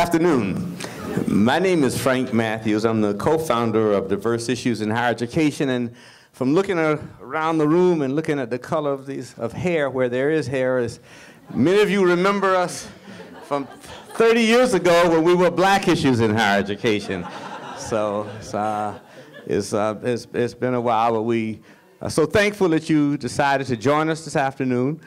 afternoon. My name is Frank Matthews. I'm the co-founder of Diverse Issues in Higher Education, and from looking around the room and looking at the color of hair, where there is hair, as many of you remember us from 30 years ago when we were Black Issues in Higher Education. So it's been a while, but we are so thankful that you decided to join us this afternoon.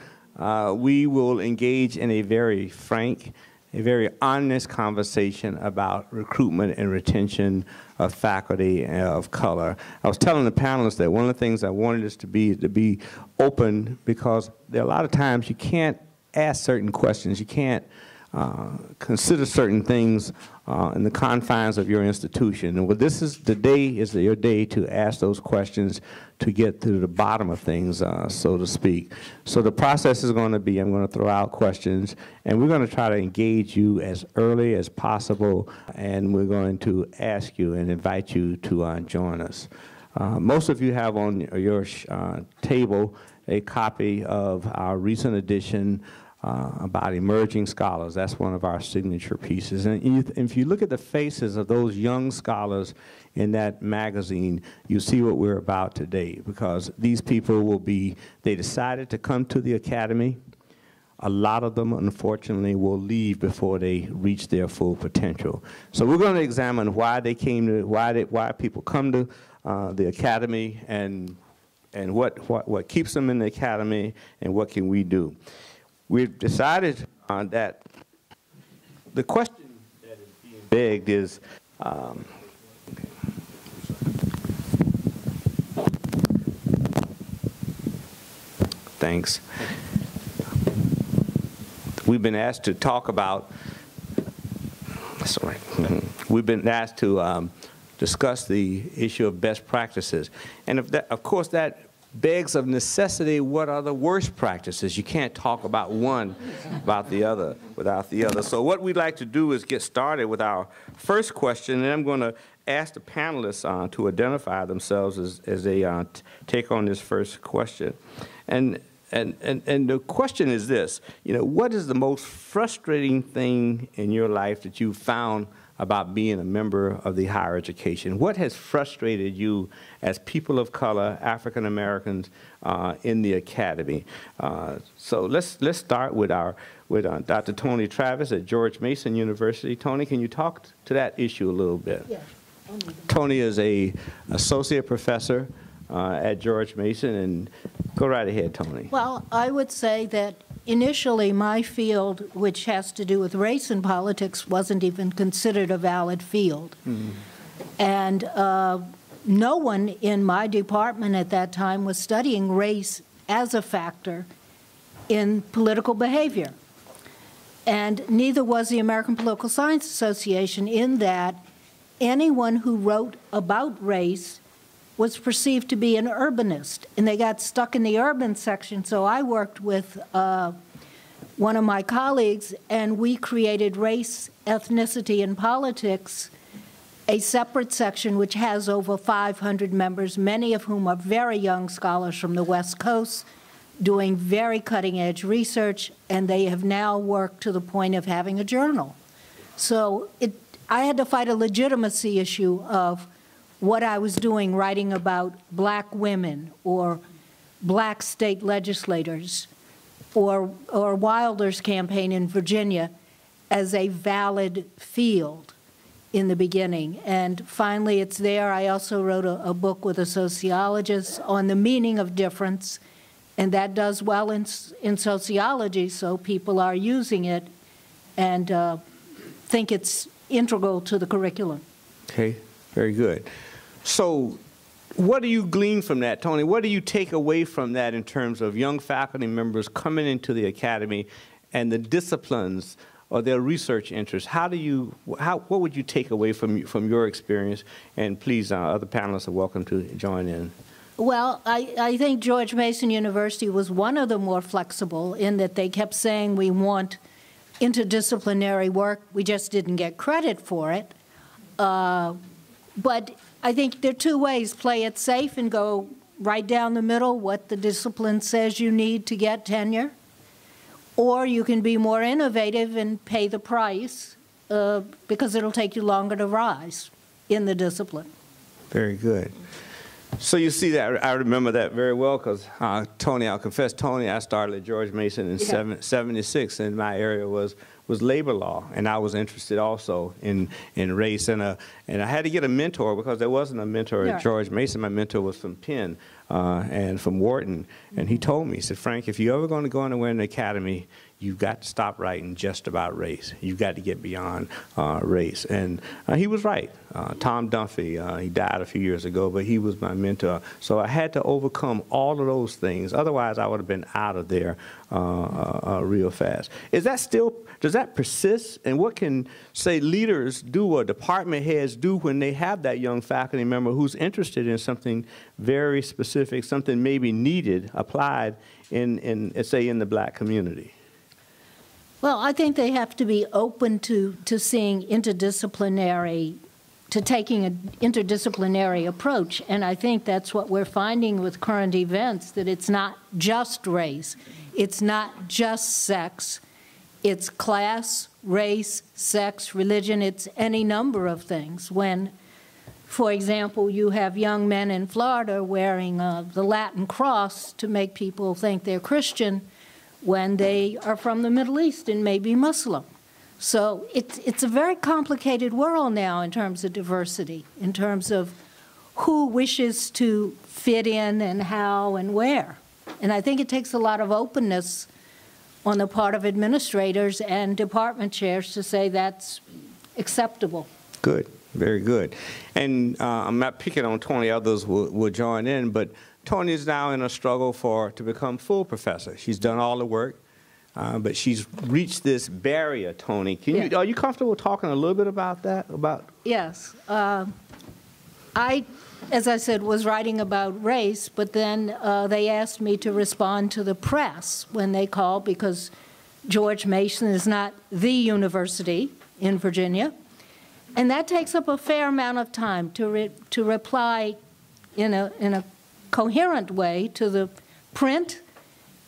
We will engage in a very frank, a very honest conversation about recruitment and retention of faculty of color. I was telling the panelists that one of the things I wanted us to be open, because there are a lot of times you can't ask certain questions, you can't consider certain things in the confines of your institution. And this is your day to ask those questions, to get to the bottom of things, so to speak. So the process is going to be, I'm going to throw out questions, and we're going to try to engage you as early as possible, and we're going to ask you and invite you to join us. Most of you have on your table a copy of our recent edition about emerging scholars. That's one of our signature pieces. And if you look at the faces of those young scholars in that magazine, you see what we're about today, because these people they decided to come to the academy. A lot of them, unfortunately, will leave before they reach their full potential. So we're going to examine why people come to the academy, and what keeps them in the academy, and what can we do. We've decided that the question that is being begged is, thanks. We've been asked to talk about, sorry, we've been asked to discuss the issue of best practices. And of course, that begs of necessity, what are the worst practices? You can't talk about one without the other. So what we'd like to do is get started with our first question, and I'm going to ask the panelists to identify themselves as they take on this first question. And the question is this: what is the most frustrating thing in your life that you found about being a member of the higher education? What has frustrated you as people of color, African Americans, in the academy? So let's start with Dr. Tony Travis at George Mason University. Tony, can you talk to that issue a little bit? Yeah. Tony is an associate professor at George Mason, and go right ahead, Tony. Well, I would say that initially, my field, which has to do with race and politics, wasn't even considered a valid field. Mm-hmm. And no one in my department at that time was studying race as a factor in political behavior. And neither was the American Political Science Association, in that anyone who wrote about race was perceived to be an urbanist, and they got stuck in the urban section. So I worked with one of my colleagues, and we created Race, Ethnicity, and Politics, a separate section which has over 500 members, many of whom are very young scholars from the West Coast, doing very cutting-edge research, and they have now worked to the point of having a journal. So I had to fight a legitimacy issue of what I was doing, writing about Black women or Black state legislators or Wilder's campaign in Virginia, as a valid field in the beginning. And finally, it's there. I also wrote a book with a sociologist on the meaning of difference, and that does well in sociology, so people are using it and think it's integral to the curriculum. Okay, very good. So what do you glean from that, Tony? What do you take away from that in terms of young faculty members coming into the academy and the disciplines or their research interests? What would you take away from your experience? And please, other panelists are welcome to join in. Well, I think George Mason University was one of the more flexible, in that they kept saying we want interdisciplinary work. We just didn't get credit for it. But I think there are two ways: play it safe and go right down the middle, what the discipline says you need to get tenure, or you can be more innovative and pay the price because it'll take you longer to rise in the discipline. Very good. So you see that, I remember that very well because Tony, I'll confess, Tony, I started at George Mason in 76, and my area was labor law, and I was interested also in race, and I had to get a mentor because there wasn't a mentor at George Mason. My mentor was from Penn and from Wharton, and he told me, he said, Frank, if you're ever going to go anywhere in the academy, you've got to stop writing just about race. You've got to get beyond race. And he was right. Tom Dunphy, he died a few years ago, but he was my mentor. So I had to overcome all of those things. Otherwise, I would have been out of there real fast. Is that still, does that persist? And what can, say, leaders do or department heads do when they have that young faculty member who's interested in something very specific, something maybe needed, applied in say, in the black community? Well, I think they have to be open to seeing interdisciplinary, to taking an interdisciplinary approach. And I think that's what we're finding with current events, that it's not just race, it's not just sex, it's class, race, sex, religion, it's any number of things. When, for example, you have young men in Florida wearing the Latin cross to make people think they're Christian, when they are from the Middle East and maybe Muslim. So it's a very complicated world now in terms of diversity, in terms of who wishes to fit in and how and where. And I think it takes a lot of openness on the part of administrators and department chairs to say that's acceptable. Good, very good. And I'm not picking on Tony, others will join in, but Tony is now in a struggle to become full professor. She's done all the work, but she's reached this barrier, Tony. Are you comfortable talking a little bit about that? Yes. I, as I said, was writing about race, but then they asked me to respond to the press when they called, because George Mason is not the university in Virginia. And that takes up a fair amount of time to reply in a coherent way to the print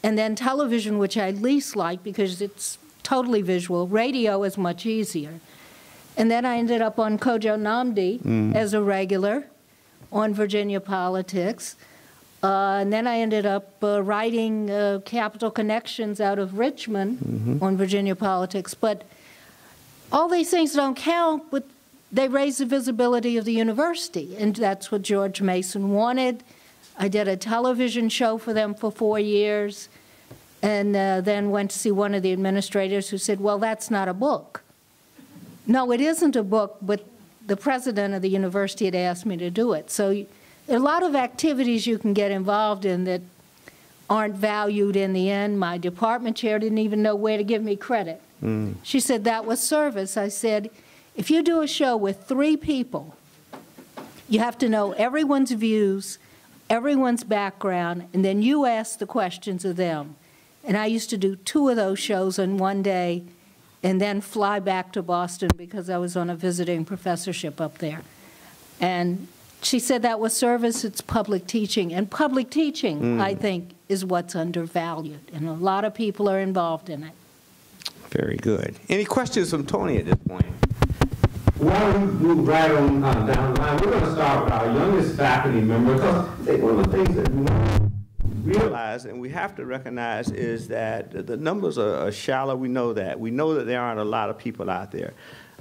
and then television, which I least like because it's totally visual. Radio is much easier. And then I ended up on Kojo Nnamdi as a regular on Virginia politics. And then I ended up writing Capital Connections out of Richmond on Virginia politics. But all these things don't count, but they raise the visibility of the university, and that's what George Mason wanted. I did a television show for them for 4 years, and then went to see one of the administrators who said, well, that's not a book. No, it isn't a book, but the president of the university had asked me to do it. So there are a lot of activities you can get involved in that aren't valued in the end. My department chair didn't even know where to give me credit. She said, that was service. I said, if you do a show with 3 people, you have to know everyone's views, everyone's background, and then you ask the questions of them. And I used to do 2 of those shows in one day and then fly back to Boston because I was on a visiting professorship up there. And she said that was service, it's public teaching. And public teaching, I think, is what's undervalued. And a lot of people are involved in it. Very good. Any questions from Tony at this point? While we move right on down the line, we're going to start with our youngest faculty member, because one of the things that we realize and we have to recognize is that the numbers are shallow. We know that. We know that there aren't a lot of people out there.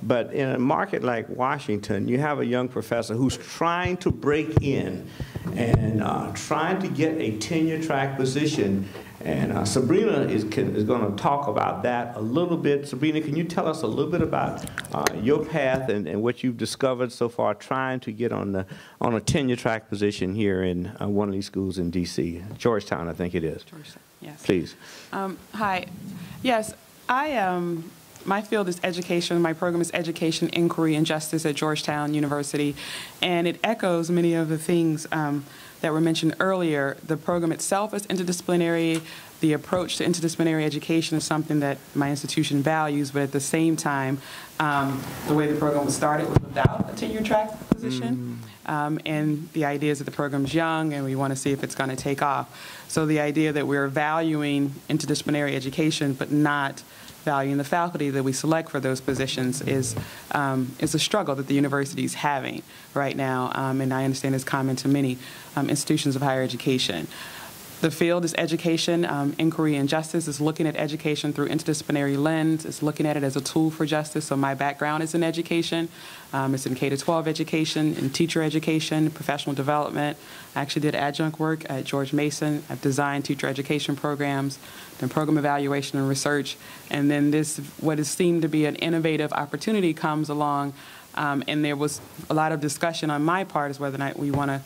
But in a market like Washington, you have a young professor who's trying to break in and trying to get a tenure-track position. And Sabrina is going to talk about that a little bit. Sabrina, can you tell us a little bit about your path and what you've discovered so far trying to get on a tenure-track position here in one of these schools in D.C., Georgetown, I think it is. Georgetown, yes. Please. Hi. Yes, my field is education. My program is Education, Inquiry, and Justice at Georgetown University, and it echoes many of the things that were mentioned earlier. The program itself is interdisciplinary. The approach to interdisciplinary education is something that my institution values, but at the same time, the way the program was started was without a tenure-track position, and the idea is that the program's young, and we want to see if it's going to take off. So the idea that we're valuing interdisciplinary education, but not valuing the faculty that we select for those positions is a struggle that the university is having right now, and I understand it's common to many institutions of higher education. The field is education, inquiry, and justice. Is looking at education through interdisciplinary lens. It's looking at it as a tool for justice. So my background is in education. It's in K-12 education, in teacher education, professional development. I actually did adjunct work at George Mason. I've designed teacher education programs, done program evaluation and research. And then this, what has seemed to be an innovative opportunity comes along, and there was a lot of discussion on my part as whether or not we want to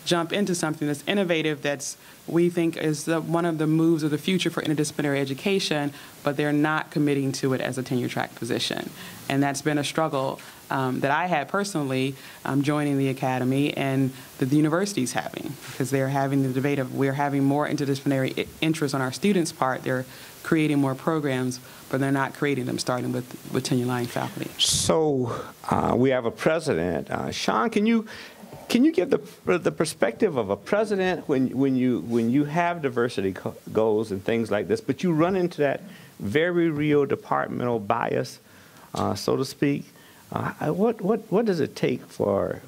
jump into something that's innovative, that's we think is one of the moves of the future for interdisciplinary education, but they're not committing to it as a tenure track position. And that's been a struggle that I had personally joining the academy, and that the university's having, because they're having the debate of we're having more interdisciplinary interest on our students' part. They're creating more programs, but they're not creating them, starting with tenure-line faculty. So we have a president. Sean, can you give the perspective of a president when you have diversity goals and things like this, but you run into that very real departmental bias, so to speak? What does it take for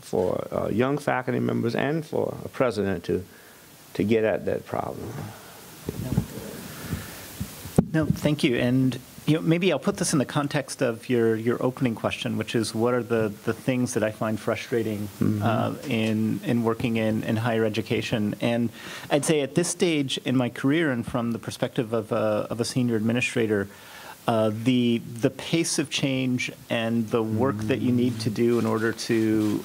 young faculty members and for a president to get at that problem? No, thank you. And maybe I'll put this in the context of your opening question, which is what are the things that I find frustrating in working in higher education. And I'd say at this stage in my career, and from the perspective of a senior administrator, the pace of change and the work that you need to do in order to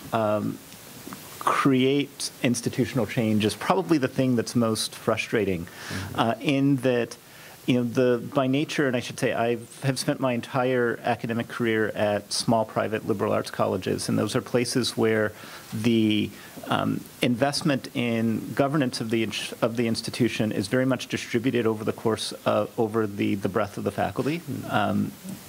create institutional change is probably the thing that's most frustrating, in that by nature, and I should say I have spent my entire academic career at small private liberal arts colleges, and those are places where the investment in governance of the institution is very much distributed over the course over the breadth of the faculty,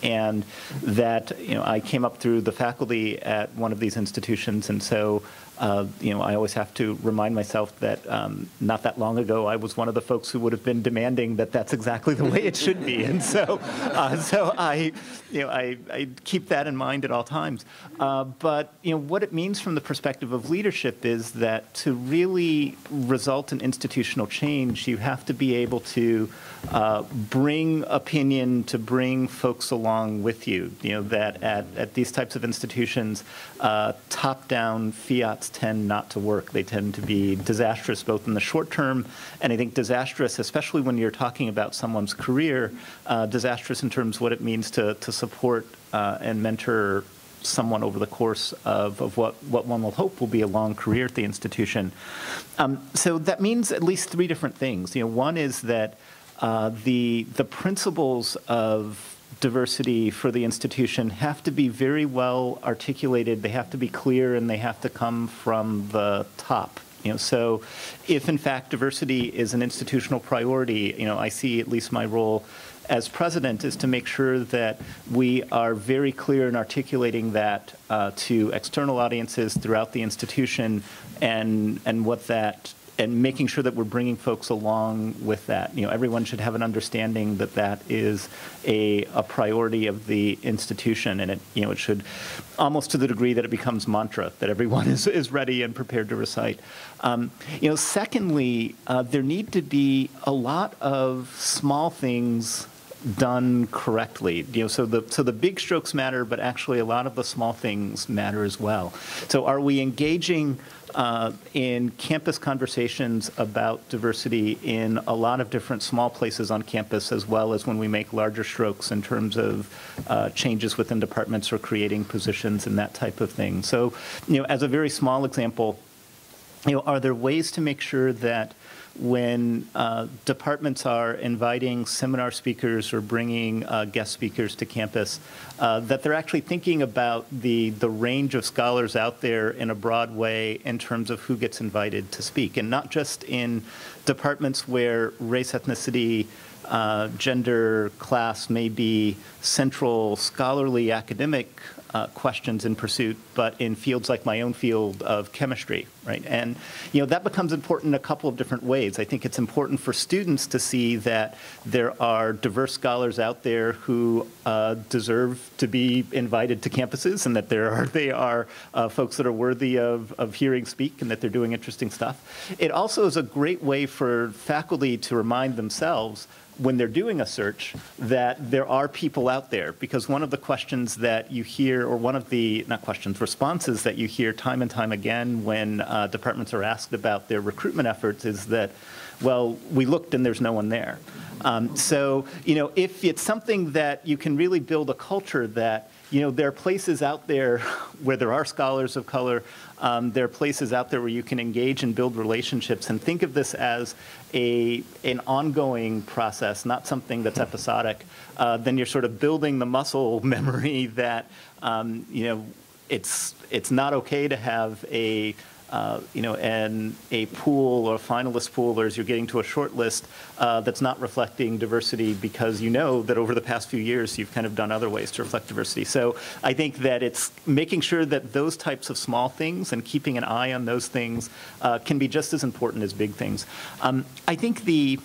and that I came up through the faculty at one of these institutions, and so I always have to remind myself that not that long ago I was one of the folks who would have been demanding that that's exactly the way it should be, and so I keep that in mind at all times. But what it means from the perspective of leadership is that to really result in institutional change, you have to be able to bring opinion, to bring folks along with you. That at these types of institutions, top-down fiats tend not to work. They tend to be disastrous both in the short term, and I think disastrous, especially when you're talking about someone's career, disastrous in terms of what it means to support and mentor someone over the course of what one will hope will be a long career at the institution. So that means at least three different things. One is that the principles of diversity for the institution have to be very well articulated. They have to be clear, and they have to come from the top. So if in fact diversity is an institutional priority, I see at least my role as president is to make sure that we are very clear in articulating that to external audiences throughout the institution, and what that, and making sure that we're bringing folks along with that. Everyone should have an understanding that that is a priority of the institution, and it should, almost to the degree that it becomes mantra, that everyone is ready and prepared to recite. Secondly, there need to be a lot of small things done correctly. So the big strokes matter, but actually a lot of the small things matter as well. So are we engaging in campus conversations about diversity in a lot of different small places on campus, as well as when we make larger strokes in terms of changes within departments or creating positions and that type of thing? So, as a very small example, are there ways to make sure that when departments are inviting seminar speakers or bringing guest speakers to campus, that they're actually thinking about the range of scholars out there in a broad way in terms of who gets invited to speak, and not just in departments where race, ethnicity, gender, class may be central scholarly academic questions in pursuit, but in fields like my own field of chemistry, right? And, that becomes important in a couple of different ways. I think it's important for students to see that there are diverse scholars out there who deserve to be invited to campuses, and that they are folks that are worthy of hearing speak, and that they're doing interesting stuff. It also is a great way for faculty to remind themselves when they're doing a search that there are people out there, because one of the questions that you hear, or one of the, not questions, responses that you hear time and time again when departments are asked about their recruitment efforts is that, well, we looked and there's no one there. So, if it's something that you can really build a culture that, there are places out there where there are scholars of color. There are places out there where you can engage and build relationships, and think of this as an ongoing process, not something that's episodic. Then you're sort of building the muscle memory that, it's not okay to have a pool or a finalist pool, or as you're getting to a short list that's not reflecting diversity, because that over the past few years you've kind of done other ways to reflect diversity. So I think that it's making sure that those types of small things and keeping an eye on those things can be just as important as big things. I think the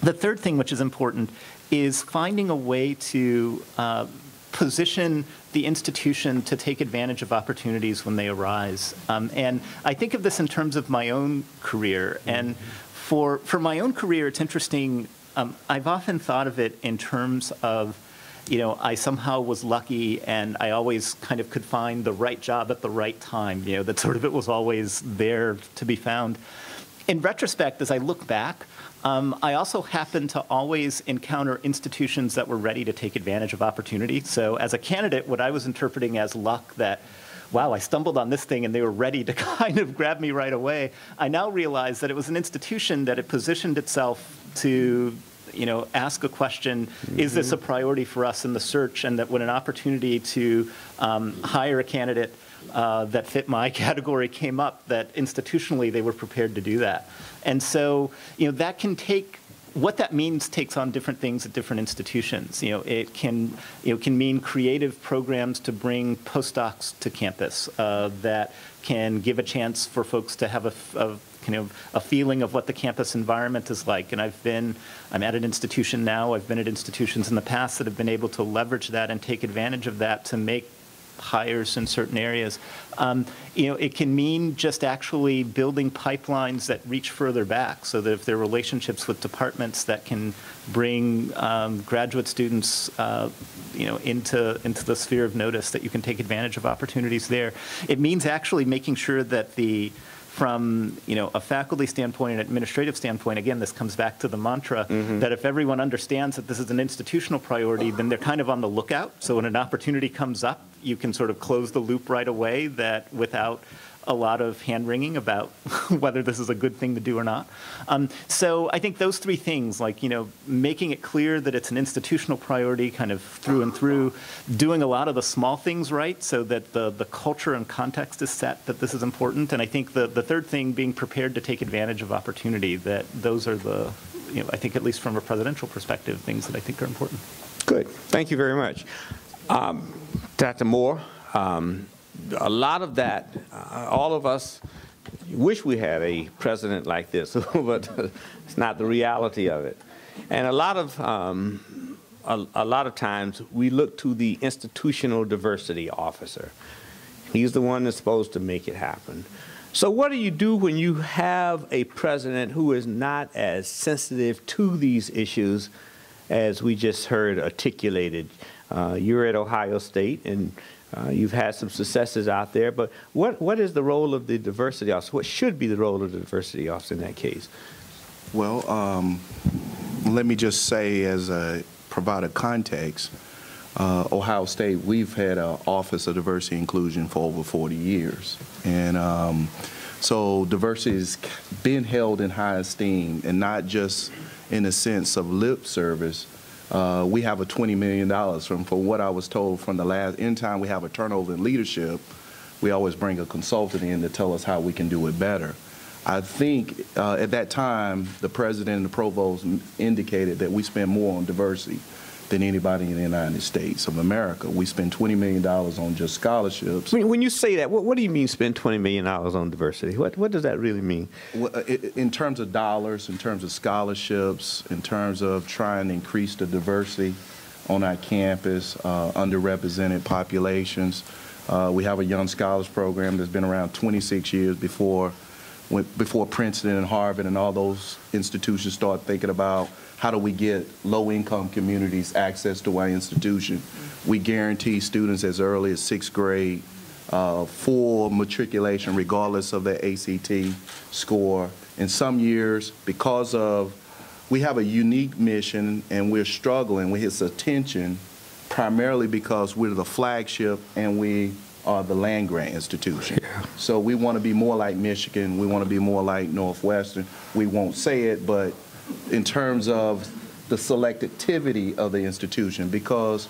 third thing which is important is finding a way to position the institution to take advantage of opportunities when they arise. And I think of this in terms of my own career. And for my own career, it's interesting. I've often thought of it in terms of, I somehow was lucky and I always kind of could find the right job at the right time, that sort of it was always there to be found. In retrospect, as I look back, I also happen to always encounter institutions that were ready to take advantage of opportunity. So as a candidate, what I was interpreting as luck, that, wow, I stumbled on this thing and they were ready to kind of grab me right away, I now realize that it was an institution that had positioned itself to ask a question, is this a priority for us in the search? And that when an opportunity to hire a candidate that fit my category came up, that institutionally they were prepared to do that. And so, that can take, what that means takes on different things at different institutions. It can mean creative programs to bring postdocs to campus that can give a chance for folks to have a feeling of what the campus environment is like. And I'm at an institution now, I've been at institutions in the past that have been able to leverage that and take advantage of that to make hires in certain areas. It can mean just actually building pipelines that reach further back, so that if there are relationships with departments that can bring graduate students into the sphere of notice, that you can take advantage of opportunities there. It means actually making sure that from a faculty standpoint and administrative standpoint, again, this comes back to the mantra that if everyone understands that this is an institutional priority, then they're kind of on the lookout. So when an opportunity comes up, you can sort of close the loop right away, that without a lot of hand-wringing about whether this is a good thing to do or not. So I think those three things, like, making it clear that it's an institutional priority kind of through and through, doing a lot of the small things right so that the culture and context is set that this is important. And I think the third thing, being prepared to take advantage of opportunity, that those are the, I think at least from a presidential perspective, things that I think are important. Good. Thank you very much. Dr. Moore, a lot of that, all of us wish we had a president like this, but it's not the reality of it. And a lot of times we look to the institutional diversity officer. He's the one that's supposed to make it happen. So what do you do when you have a president who is not as sensitive to these issues as we just heard articulated? You're at Ohio State, and you've had some successes out there, but what is the role of the diversity officer? What should be the role of the diversity officer in that case? Well, let me just say, provide a context, Ohio State, we've had an Office of Diversity and Inclusion for over 40 years. And so diversity has been held in high esteem, and not just in the sense of lip service. We have a $20 million from what I was told from the last, anytime we have a turnover in leadership, we always bring a consultant in to tell us how we can do it better. I think at that time, the president and the provost indicated that we spend more on diversity than anybody in the United States of America. We spend $20 million on just scholarships. When you say that, what do you mean spend $20 million on diversity? What does that really mean? In terms of dollars, in terms of scholarships, in terms of trying to increase the diversity on our campus, underrepresented populations. We have a Young Scholars Program that's been around 26 years before Princeton and Harvard and all those institutions start thinking about how do we get low-income communities access to our institution. We guarantee students as early as 6th grade full matriculation regardless of their ACT score. In some years, because of we have a unique mission and we're struggling with its attention primarily because we're the flagship and we are the land-grant institution. Yeah. So we want to be more like Michigan. We want to be more like Northwestern. We won't say it, but in terms of the selectivity of the institution, because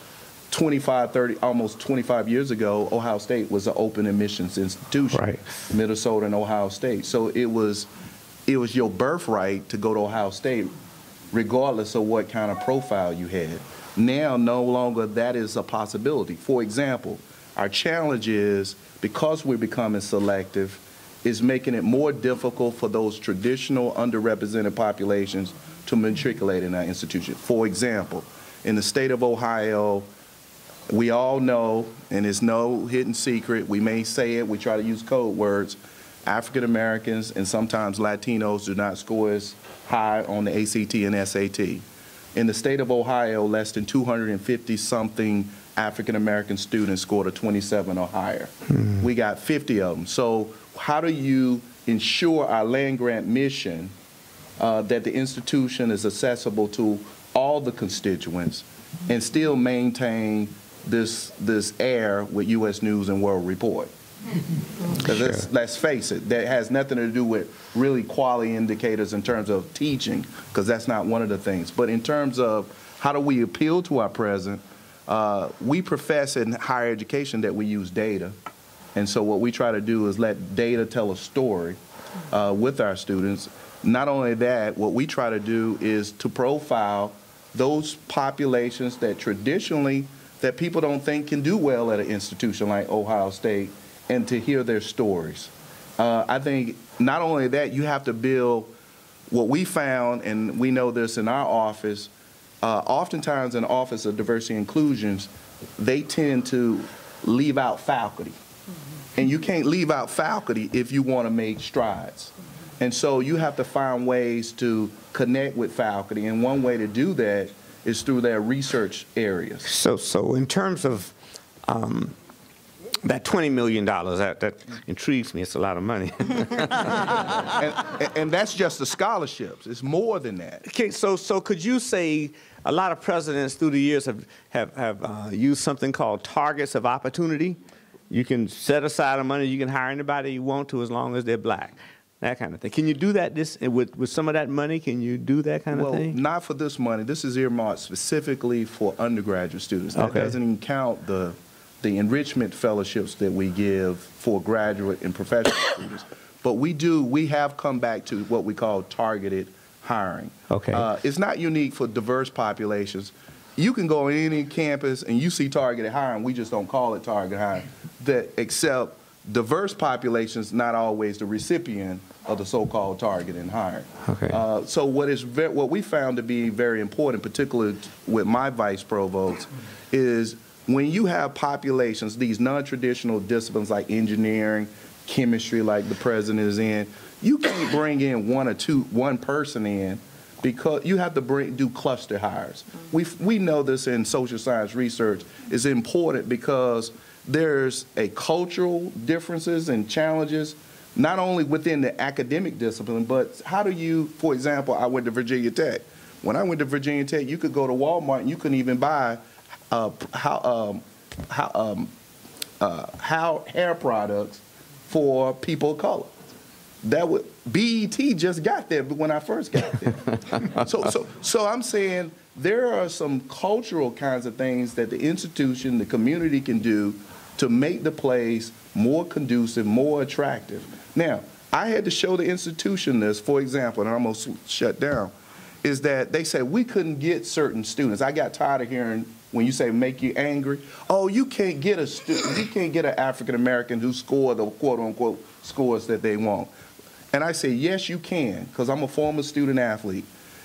almost 25 years ago, Ohio State was an open admissions institution, right. Minnesota and Ohio State. So it was your birthright to go to Ohio State regardless of what kind of profile you had. Now, no longer that is a possibility. For example, our challenge is, because we're becoming selective, is making it more difficult for those traditional underrepresented populations to matriculate in our institution. For example, in the state of Ohio, we all know, and it's no hidden secret, we may say it, we try to use code words, African Americans and sometimes Latinos do not score as high on the ACT and SAT. In the state of Ohio, less than 250-something African American students scored a 27 or higher. We got 50 of them. So how do you ensure our land-grant mission that the institution is accessible to all the constituents and still maintain this air with U.S. News and World Report? Because let's face it, that has nothing to do with really quality indicators in terms of teaching, because that's not one of the things. But in terms of how do we appeal to our president, we profess in higher education that we use data. And so what we try to do is let data tell a story with our students. Not only that, what we try to do is to profile those populations that traditionally that people don't think can do well at an institution like Ohio State, and to hear their stories. I think not only that, you have to build what we found, and we know this in our office, oftentimes in the Office of Diversity and Inclusions, they tend to leave out faculty. And you can't leave out faculty if you want to make strides. And so you have to find ways to connect with faculty, and one way to do that is through their research areas. So in terms of that $20 million, that intrigues me. It's a lot of money. and that's just the scholarships. It's more than that. Okay, so could you say a lot of presidents through the years have used something called targets of opportunity? You can set aside the money. You can hire anybody you want to as long as they're black. That kind of thing. Can you do that with some of that money? Can you do that kind of thing? Well, not for this money. This is earmarked specifically for undergraduate students. That doesn't even count the enrichment fellowships that we give for graduate and professional students. But we have come back to what we call targeted hiring. Okay. It's not unique for diverse populations. You can go on any campus and you see targeted hiring. We just don't call it targeted hiring. Except diverse populations, not always the recipient of the so-called targeted hiring. Okay. So what we found to be very important, particularly with my vice provost, is when you have populations, these non-traditional disciplines like engineering, chemistry, like the president is in, you can't bring in one person in, because you have to do cluster hires. We know this in social science research is important because there's a cultural differences and challenges, not only within the academic discipline, but how do you, for example, I went to Virginia Tech. When I went to Virginia Tech, you could go to Walmart and you couldn't even buy hair products for people of color. BET just got there when I first got there. So I'm saying there are some cultural kinds of things that the institution, the community can do to make the place more conducive, more attractive. Now, I had to show the institution this, for example, and I'm almost shut down. is that they say we couldn't get certain students. I got tired of hearing when you say make you angry. Oh, you can't get a student, you can't get an African American who scored the quote unquote scores that they want. And I say, yes, you can, because I'm a former student athlete.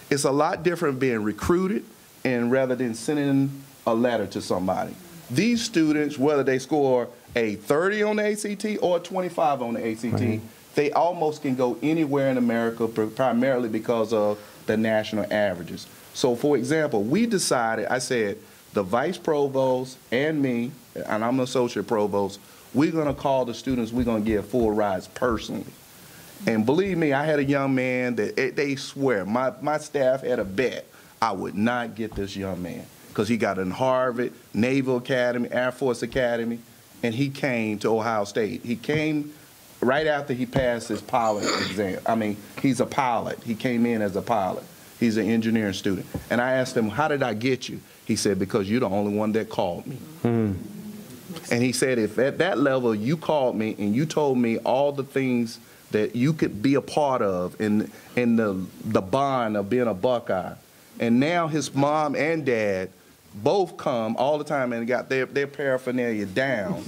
It's a lot different being recruited and rather than sending a letter to somebody. These students, whether they score a 30 on the ACT or a 25 on the ACT, they almost can go anywhere in America, primarily because of the national averages. So, for example, we decided, I said, the vice provost and me, and I'm an associate provost, we're going to call the students, we're going to give full rides personally. And believe me, I had a young man that they swear, my staff had a bet I would not get this young man because he got in Harvard, Naval Academy, Air Force Academy, and he came to Ohio State. He came right after he passed his pilot exam. I mean, he's a pilot. He came in as a pilot. He's an engineering student. And I asked him, how did I get you? He said, because you're the only one that called me. And he said, if at that level you called me and you told me all the things that you could be a part of in the bond of being a Buckeye. And now his mom and dad both come all the time and got their paraphernalia down.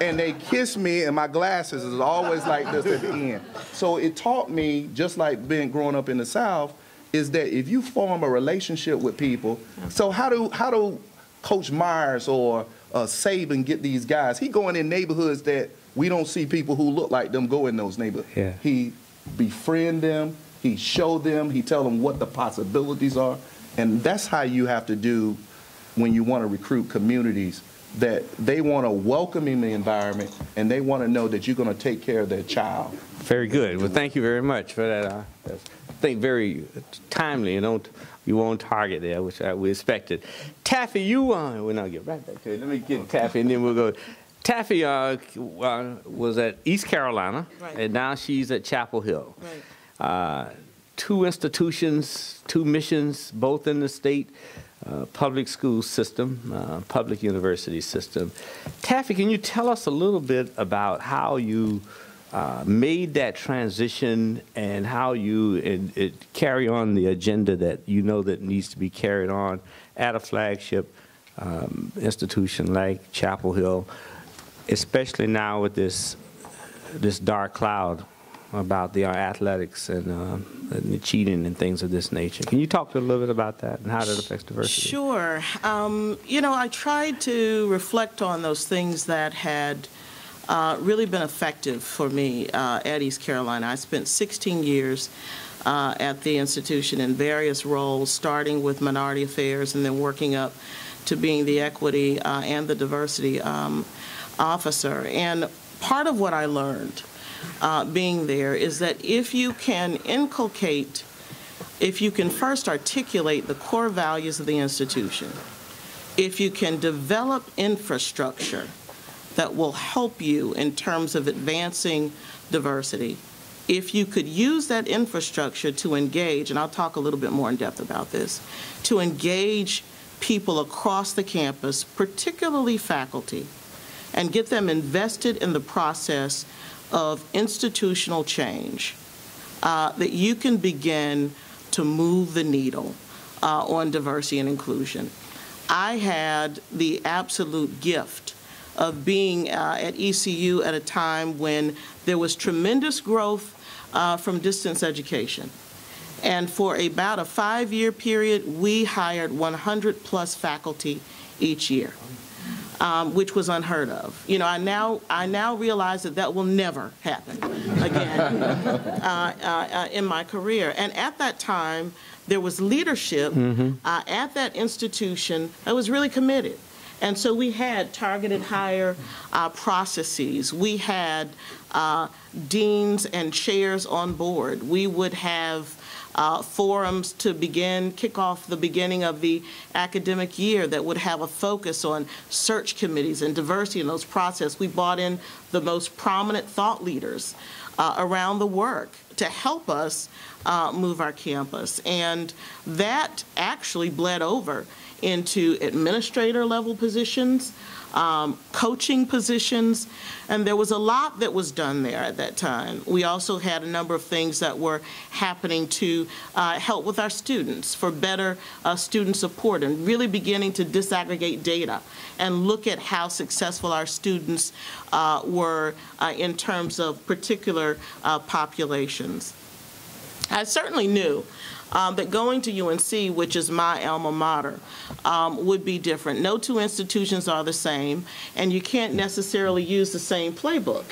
And they kiss me, and my glasses is always like this at the end. So it taught me, just like being growing up in the South, is that if you form a relationship with people, so how do Coach Myers or Saban get these guys? He going in neighborhoods that we don't see people who look like them go in those neighborhoods. Yeah. He befriend them, he show them, he tell them what the possibilities are. And that's how you have to do when you want to recruit communities, that they want a welcoming environment and they want to know that you're going to take care of their child. Very good. Well, thank you very much for that. I think very timely and you on target there, which we expected. Taffy, you we'll now get right back to it. Let me get Taffy and then we'll go. Taffy was at East Carolina, and now she's at Chapel Hill. Two institutions, two missions, both in the state public school system, public university system. Taffy, can you tell us a little bit about how you made that transition and how you carry on the agenda that you know that needs to be carried on at a flagship institution like Chapel Hill, especially now with this dark cloud about the athletics and the cheating and things of this nature. Can you talk a little bit about that and how that affects diversity? Sure. You know, I tried to reflect on those things that had really been effective for me at East Carolina. I spent 16 years at the institution in various roles, starting with minority affairs and then working up to being the equity and the diversity officer. And part of what I learned being there is that if you can inculcate, if you can first articulate the core values of the institution, if you can develop infrastructure that will help you in terms of advancing diversity, if you could use that infrastructure to engage, and I'll talk a little bit more in depth about this, to engage people across the campus, particularly faculty, and get them invested in the process of institutional change, that you can begin to move the needle on diversity and inclusion. I had the absolute gift of being at ECU at a time when there was tremendous growth from distance education. And for about a 5-year period, we hired 100+ faculty each year. Which was unheard of. You know, I now realize that will never happen again in my career. And at that time, there was leadership at that institution that was really committed. And so we had targeted hire processes. We had deans and chairs on board. We would have forums to kick off the beginning of the academic year that would have a focus on search committees and diversity in those processes. We brought in the most prominent thought leaders around the work to help us move our campus. And that actually bled over into administrator level positions, coaching positions, and there was a lot that was done there at that time. We also had a number of things that were happening to help with our students for better student support and really beginning to disaggregate data and look at how successful our students were in terms of particular populations. I certainly knew that going to UNC, which is my alma mater, would be different. No two institutions are the same, and you can't necessarily use the same playbook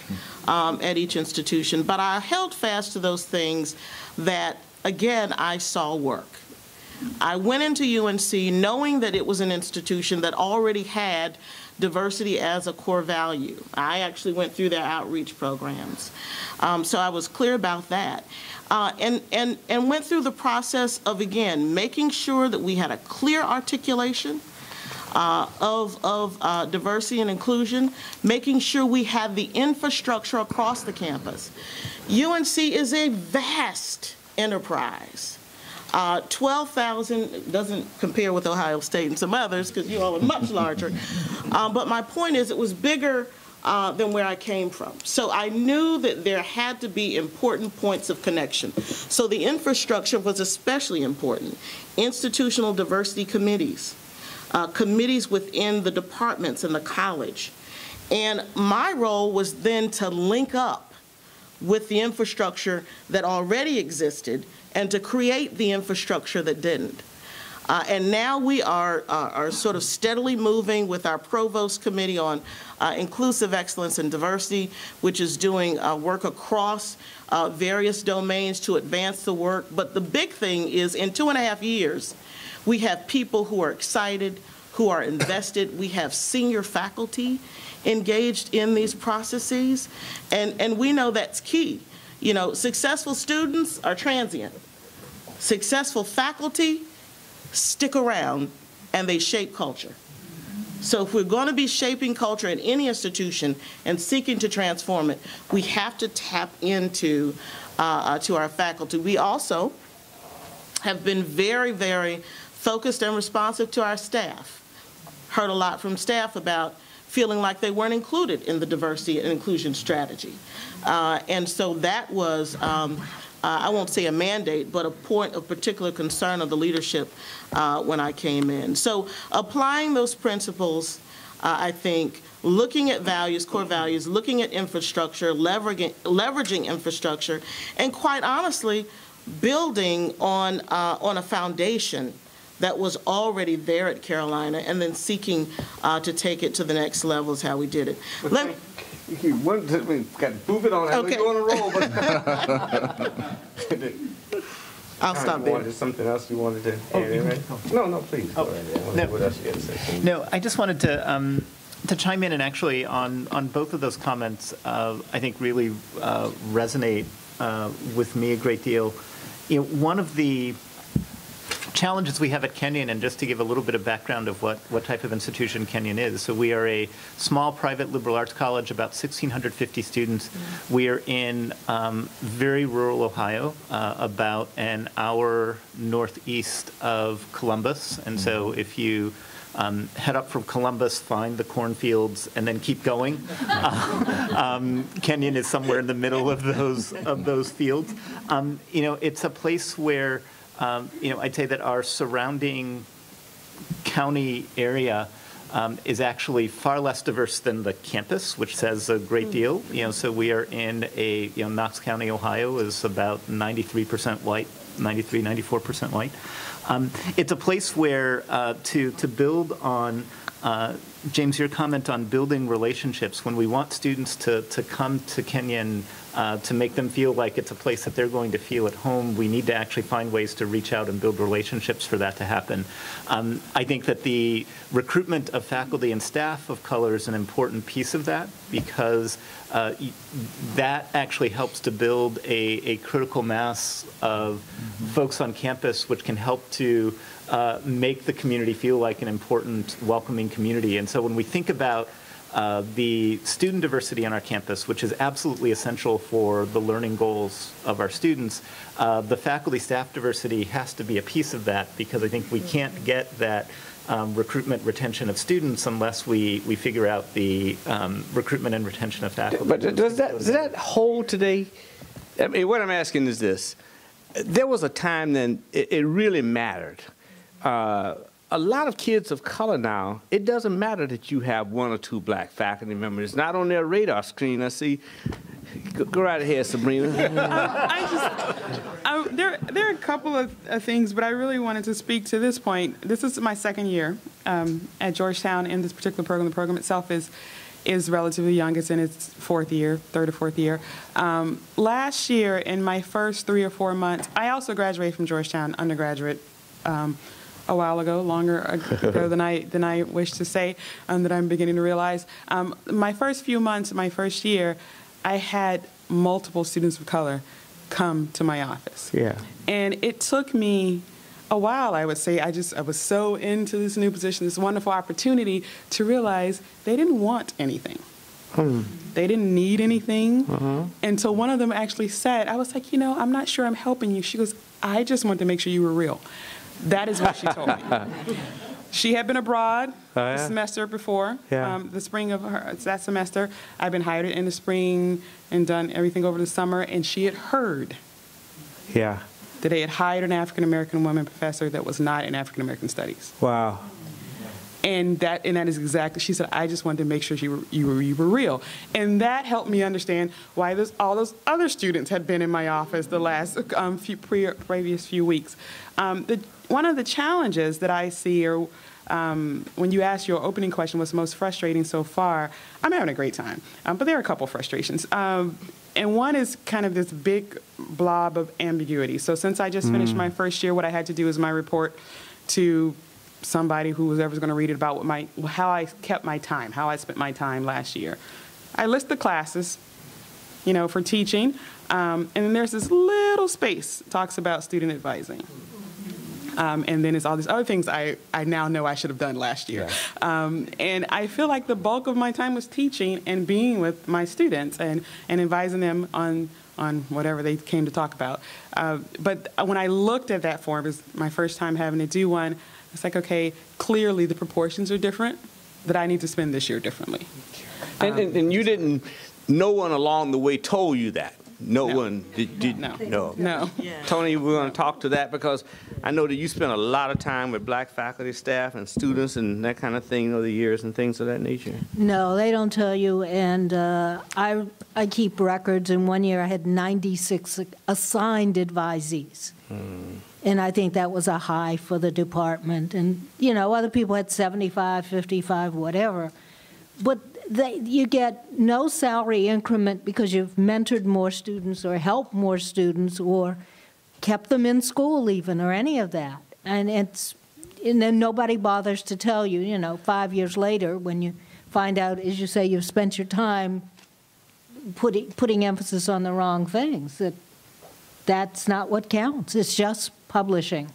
at each institution. But I held fast to those things that, again, I saw work. I went into UNC knowing that it was an institution that already had diversity as a core value. I actually went through their outreach programs. So I was clear about that. And went through the process of, again, making sure that we had a clear articulation of diversity and inclusion, making sure we had the infrastructure across the campus. UNC is a vast enterprise. 12,000 doesn't compare with Ohio State and some others because you all are much larger. But my point is it was bigger than where I came from. So I knew that there had to be important points of connection. So the infrastructure was especially important. Institutional diversity committees, committees within the departments in the college. And my role was then to link up with the infrastructure that already existed and to create the infrastructure that didn't. And now we are sort of steadily moving with our Provost Committee on Inclusive Excellence and Diversity, which is doing work across various domains to advance the work. But the big thing is in 2.5 years, we have people who are excited, who are invested. We have senior faculty engaged in these processes, and we know that's key. You know, successful students are transient. Successful faculty stick around and they shape culture. So if we're going to be shaping culture in any institution and seeking to transform it, we have to tap into to our faculty. We also have been very, very focused and responsive to our staff. Heard a lot from staff about feeling like they weren't included in the diversity and inclusion strategy. And so that was, I won't say a mandate, but a point of particular concern of the leadership when I came in. So applying those principles, I think, looking at values, core values, looking at infrastructure, leveraging infrastructure, and quite honestly, building on a foundation that was already there at Carolina and then seeking to take it to the next level is how we did it. You got to move it on. I know you're on a roll, but I'll stop there. There's something else you wanted to add, right? No, please. Go ahead. No. What else you got to say? No, I just wanted to chime in and actually on both of those comments, I think really resonate with me a great deal. You know, one of the challenges we have at Kenyon, and just to give a little bit of background of what type of institution Kenyon is. So we are a small private liberal arts college, about 1,650 students. We are in very rural Ohio, about an hour northeast of Columbus. And so if you head up from Columbus, find the cornfields, and then keep going. Kenyon is somewhere in the middle of those fields. You know, it's a place where you know, I'd say that our surrounding county area is actually far less diverse than the campus, which says a great deal. You know, so we are in a, you know, Knox County, Ohio is about 93% white, 93, 94% white. It's a place where to build on, James, your comment on building relationships, when we want students to come to Kenyon to make them feel like it's a place that they're going to feel at home, we need to actually find ways to reach out and build relationships for that to happen. I think that the recruitment of faculty and staff of color is an important piece of that, because that actually helps to build a critical mass of folks on campus, which can help to make the community feel like an important, welcoming community. And so when we think about the student diversity on our campus, which is absolutely essential for the learning goals of our students, the faculty staff diversity has to be a piece of that, because I think we can't get that recruitment, retention of students unless we figure out the recruitment and retention of faculty. But does that hold today? I mean, what I'm asking is this. There was a time then it really mattered. A lot of kids of color now, it doesn't matter that you have 1 or 2 black faculty members. It's not on their radar screen. I see. Go right ahead, Sabrina. There are a couple of things, but I really wanted to speak to this point. This is my second year at Georgetown in this particular program. The program itself is relatively young. It's in its 4th year, 3rd or 4th year. Last year, in my first 3 or 4 months, I also graduated from Georgetown undergraduate a while ago, longer ago than I wish to say, that I'm beginning to realize. My first few months, my first year, I had multiple students of color come to my office. Yeah. And it took me a while, I would say. I was so into this new position, this wonderful opportunity, to realize they didn't want anything. They didn't need anything until one of them actually said, I was like, I'm not sure I'm helping you. She goes, I just wanted to make sure you were real. That is what she told me. She had been abroad the semester before, the spring of that semester. I've been hired in the spring and done everything over the summer, and she had heard that they had hired an African-American woman professor that was not in African-American studies. Wow. And that is exactly, she said, I just wanted to make sure you were real. And that helped me understand why all those other students had been in my office the last previous few weeks. One of the challenges that I see, or when you ask your opening question, what's most frustrating so far, I'm having a great time, but there are a couple frustrations. And one is kind of this big blob of ambiguity. So since I just finished my first year, what I had to do is my report to somebody who was ever going to read it about how I kept my time, how I spent my time last year. I list the classes, for teaching, and then there's this little space that talks about student advising. And then it's all these other things I now know I should have done last year. And I feel like the bulk of my time was teaching and being with my students and advising them on whatever they came to talk about. But when I looked at that form, it was my first time having to do one, it's like, okay, clearly the proportions are different, that I need to spend this year differently. And you didn't, no one along the way told you that? No one did. No. Yeah. Tony, we're going to talk to that because I know that you spent a lot of time with black faculty, staff, and students and that kind of thing over the years and things of that nature. No, they don't tell you, and I keep records, and one year I had 96 assigned advisees. And I think that was a high for the department. And, other people had 75, 55, whatever. But you get no salary increment because you've mentored more students or helped more students or kept them in school even or any of that. And then nobody bothers to tell you, 5 years later when you find out, as you say, you've spent your time putting emphasis on the wrong things, that's not what counts. It's just publishing.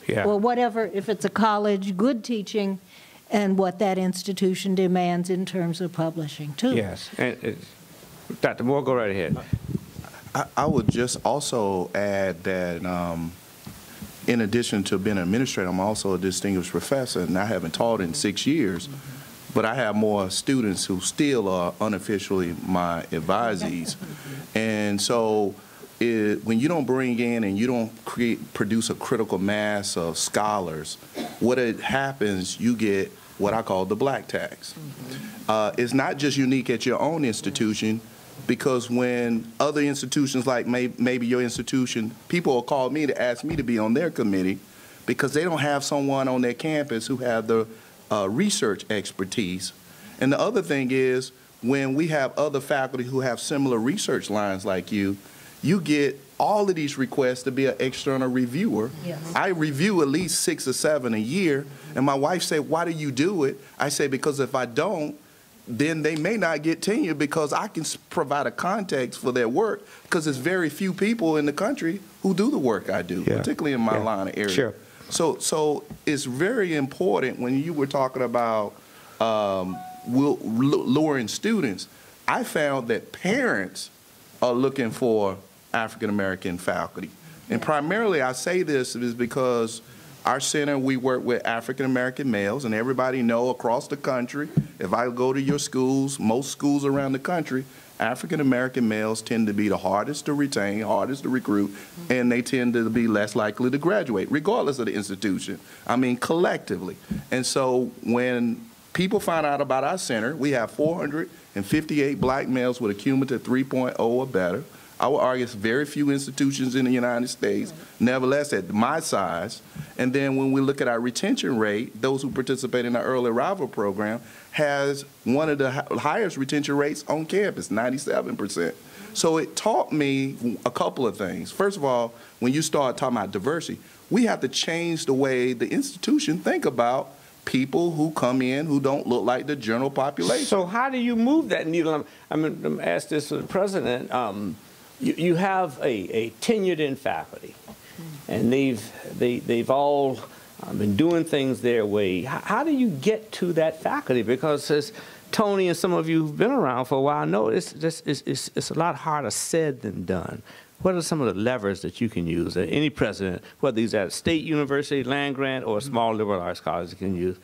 Yeah. Or whatever, if it's a college, good teaching, and what that institution demands in terms of publishing, too. Yes. And Dr. Moore, go right ahead. I would just also add that in addition to being an administrator, I'm also a distinguished professor, and I haven't taught in 6 years, but I have more students who still are unofficially my advisees. And so when you don't bring in and you don't produce a critical mass of scholars, what happens, you get what I call the black tax. It's not just unique at your own institution, because when other institutions like maybe your institution, people will call me to ask me to be on their committee because they don't have someone on their campus who have the research expertise. And the other thing is, when we have other faculty who have similar research lines like you get all of these requests to be an external reviewer. Yes. I review at least 6 or 7 a year, and my wife said, why do you do it? I say, because if I don't, then they may not get tenure because I can provide a context for their work, because there's very few people in the country who do the work I do, particularly in my line of area. Sure. So it's very important when you were talking about luring students. I found that parents are looking for African-American faculty. And primarily I say this is because Our center, we work with African-American males, and everybody know across the country, if I go to your schools, most schools around the country, African-American males tend to be the hardest to retain, hardest to recruit, and they tend to be less likely to graduate, regardless of the institution. I mean, collectively. And so when people find out about our center, we have 458 black males with a cumulative 3.0 or better. I would argue it's very few institutions in the United States, nevertheless at my size. And then when we look at our retention rate, those who participate in our early arrival program has one of the highest retention rates on campus, 97%. So it taught me a couple of things. First of all, when you start talking about diversity, we have to change the way the institution think about people who come in who don't look like the general population. So how do you move that needle? I'm going to ask this to the president. You have a tenured-in faculty, and they've all been doing things their way. How do you get to that faculty? Because as Tony and some of you who've been around for a while know, it's a lot harder said than done. What are some of the levers that you can use that any president, whether he's at a state university, land grant, or a small liberal arts college, can use?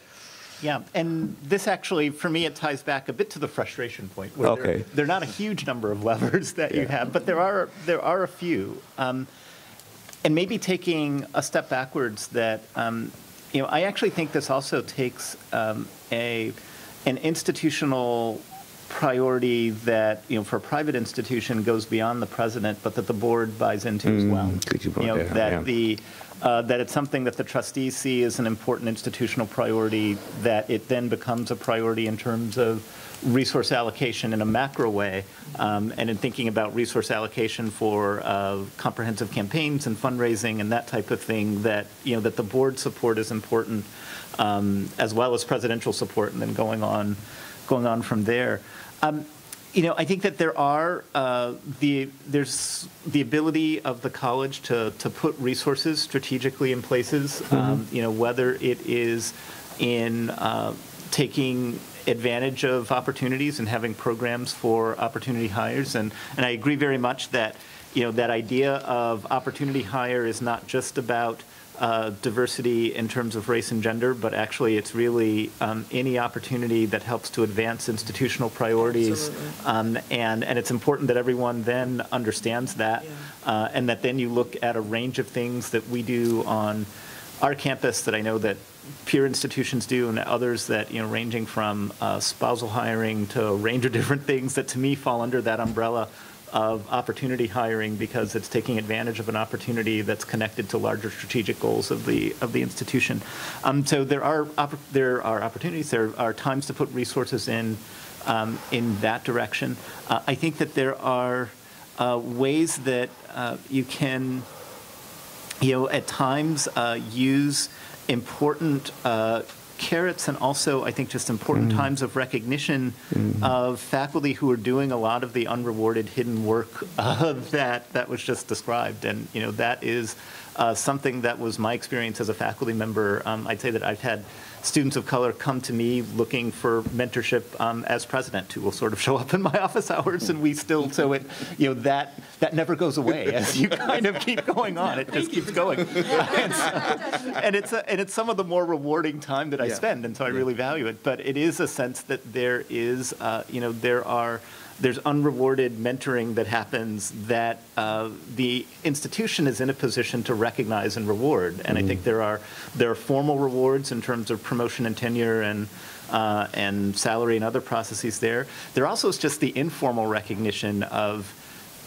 Yeah, and this actually, for me, it ties back a bit to the frustration point. Where there are not a huge number of levers that you have, but there are a few. And maybe taking a step backwards, that I actually think this also takes an institutional priority that, for a private institution goes beyond the president, but that the board buys into as well. Could you put that? That it's something that the trustees see as an important institutional priority, that it then becomes a priority in terms of resource allocation in a macro way, and in thinking about resource allocation for comprehensive campaigns and fundraising and that type of thing, that that the board support is important, as well as presidential support, and then going on from there. I think that there's the ability of the college to put resources strategically in places, whether it is in taking advantage of opportunities and having programs for opportunity hires. And I agree very much that, that idea of opportunity hire is not just about diversity in terms of race and gender, but actually it's really any opportunity that helps to advance institutional priorities, and it's important that everyone then understands that, and that then you look at a range of things that we do on our campus that I know that peer institutions do, and others that, ranging from spousal hiring to a range of different things that to me fall under that umbrella of opportunity hiring, because it's taking advantage of an opportunity that's connected to larger strategic goals of the institution. So there are opportunities. There are times to put resources in that direction. I think that there are ways that you can, at times use important carrots, and also I think just important times of recognition of faculty who are doing a lot of the unrewarded hidden work that was just described. And that is something that was my experience as a faculty member. I'd say that I've had students of color come to me looking for mentorship as president, who will sort of show up in my office hours, and we still, so it, that never goes away as you kind of keep going on. It just keeps going. And it's some of the more rewarding time that I spend, and so I really value it. But it is a sense that there is, there's unrewarded mentoring that happens that the institution is in a position to recognize and reward. And I think there are formal rewards in terms of promotion and tenure and salary and other processes there. There also is just the informal recognition of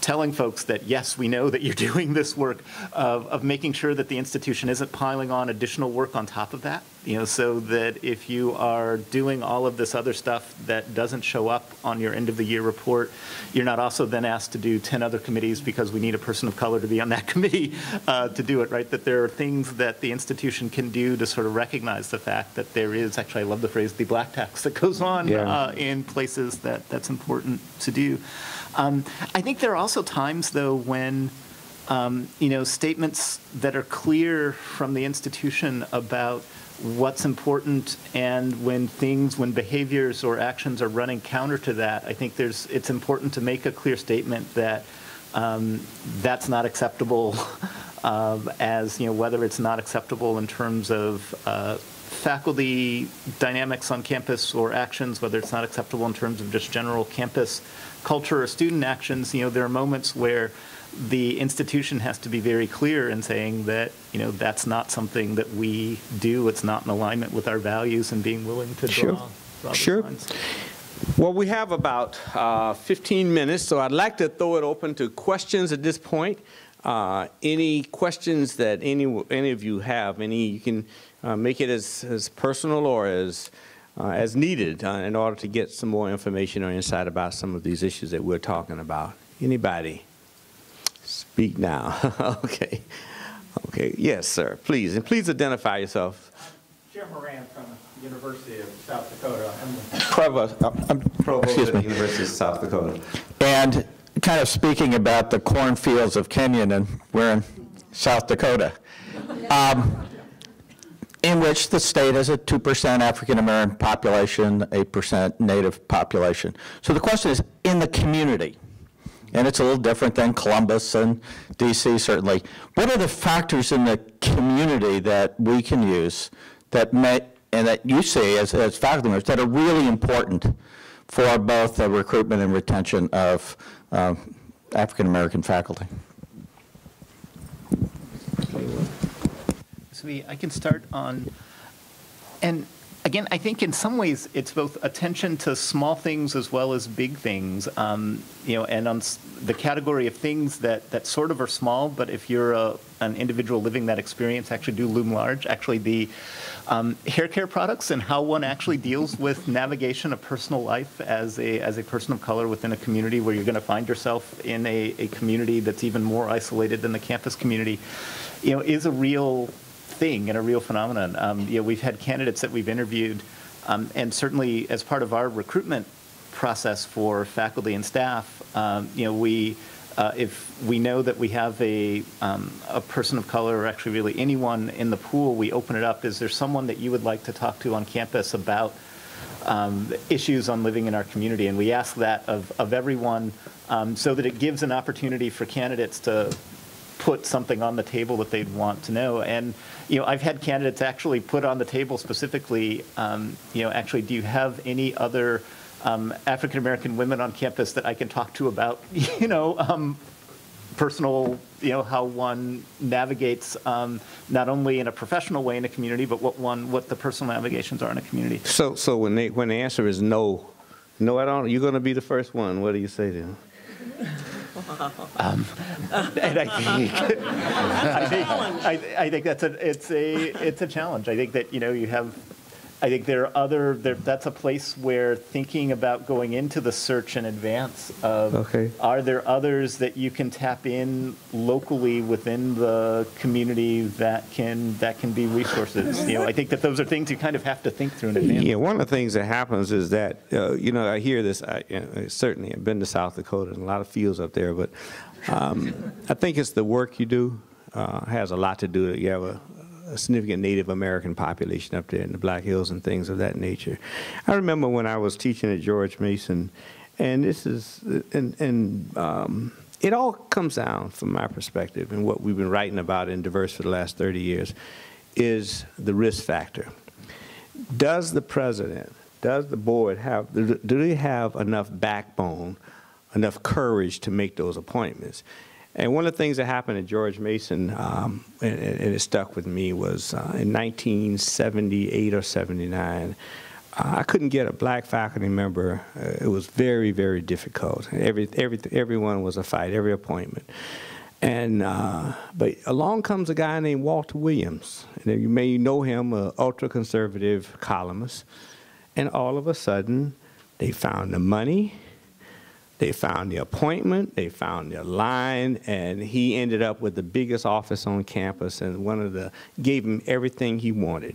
telling folks that, yes, we know that you're doing this work, of making sure that the institution isn't piling on additional work on top of that, so that if you are doing all of this other stuff that doesn't show up on your end of the year report, you're not also then asked to do 10 other committees because we need a person of color to be on that committee to do it, right? That there are things that the institution can do to sort of recognize the fact that there is, actually I love the phrase, the black tax that goes on in places that's important to do. I think there are also times, though, when statements that are clear from the institution about what's important, and when behaviors or actions are running counter to that, I think it's important to make a clear statement that that's not acceptable, as, whether it's not acceptable in terms of faculty dynamics on campus or actions, whether it's not acceptable in terms of just general campus culture or student actions. There are moments where the institution has to be very clear in saying that, that's not something that we do. It's not in alignment with our values, and being willing to draw those lines. Well, we have about 15 minutes, so I'd like to throw it open to questions at this point. Any questions that any of you have? You can make it as personal or as needed in order to get some more information or insight about some of these issues that we're talking about. Anybody? Speak now. Okay. Okay. Yes, sir. Please. And please identify yourself. Jim Moran from the University of South Dakota. I'm Provost at the University of South Dakota. And kind of speaking about the cornfields of Kenyon, and we're in South Dakota, in which the state has a 2% African-American population, 8% Native population. So the question is, in the community, and it's a little different than Columbus and D.C. certainly, what are the factors in the community that we can use that and that you see as faculty members that are really important for both the recruitment and retention of African-American faculty? So I can start on, and again, I think in some ways it's both attention to small things as well as big things, and on the category of things that sort of are small, but if you're an individual living that experience, actually do loom large. Actually, the hair care products and how one actually deals with navigation of personal life as a person of color within a community where you're going to find yourself in a community that's even more isolated than the campus community, is a real thing and a real phenomenon. We've had candidates that we've interviewed, and certainly as part of our recruitment process for faculty and staff, if we know that we have a person of color, or actually really anyone in the pool, we open it up. Is there someone that you would like to talk to on campus about issues on living in our community? And we ask that of everyone, so that it gives an opportunity for candidates to put something on the table that they'd want to know. And I've had candidates actually put on the table specifically, actually, do you have any other African-American women on campus that I can talk to about, personal, how one navigates not only in a professional way in a community, but what the personal navigations are in a community. So when the answer is no, I don't, you're going to be the first one. What do you say to them? And I think it's a challenge. I think that you have. I think that's a place where thinking about going into the search in advance of, are there others that you can tap in locally within the community that can be resources? I think that those are things you kind of have to think through in advance. Yeah, one of the things that happens is that, I hear this, certainly I've been to South Dakota and a lot of fields up there, but I think it's the work you do has a lot to do with it. You have a significant Native American population up there in the Black Hills and things of that nature. I remember when I was teaching at George Mason, and it all comes down, from my perspective, and what we've been writing about in Diverse for the last 30 years, is the risk factor. Does the president, does the board do they have enough backbone, enough courage to make those appointments? And one of the things that happened at George Mason, and it stuck with me, was in 1978 or 79, I couldn't get a black faculty member. It was very, very difficult. Everyone was a fight, every appointment. And but along comes a guy named Walter Williams. And you may know him, an ultra-conservative columnist. And all of a sudden, they found the money. They found the appointment, they found the line, and he ended up with the biggest office on campus, and gave him everything he wanted.